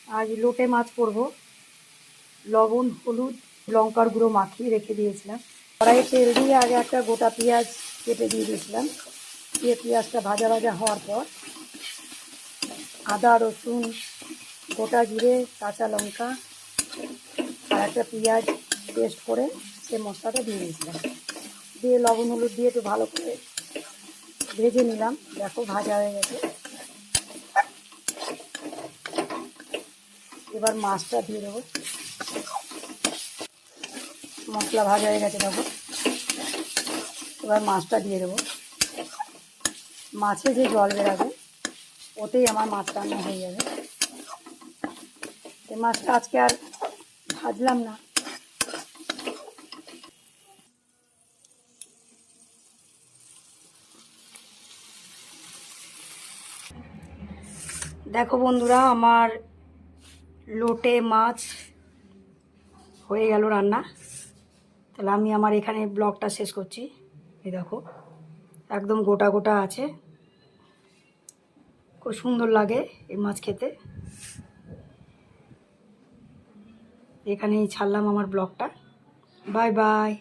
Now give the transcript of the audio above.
আজ লোটে মাছ করব। লবণ হলুদ লঙ্কার গুঁড়ো মাখিয়ে রেখে দিয়েছিলাম। কড়াইয়ে তেল দিয়ে আগে একটা গোটা পেঁয়াজ কেটে দিয়ে দিয়েছিলাম। দিয়ে পেঁয়াজটা ভাজা ভাজা হওয়ার পর আদা রসুন গোটা জিরে কাঁচা লঙ্কা আর একটা পেঁয়াজ পেস্ট করে সে মশলাটা দিয়ে দিয়েছিলাম। দিয়ে লবণ হলুদ দিয়ে একটু ভালো করে ভেজে নিলাম। দেখো ভাজা হয়ে গেছে। এবার মাছটা দিয়ে দেবো। মশলা ভাজা হয়ে গেছে দেখো। এবার মাছটা দিয়ে দেবো। মাছে যে জল বেরাবে ওতেই আমার মাছ রান্না হয়ে যাবে। এই মাছটা আজকে আর ভাজলাম না। দেখো বন্ধুরা, আমার লোটে মাছ হয়ে গেল রান্না। তাহলে আমি আমার এখানে ব্লগটা শেষ করছি। এই দেখো একদম গোটা গোটা আছে, খুব সুন্দর লাগে এই মাছ খেতে। এখানেই ছাড়লাম আমার ব্লগটা। Bye bye.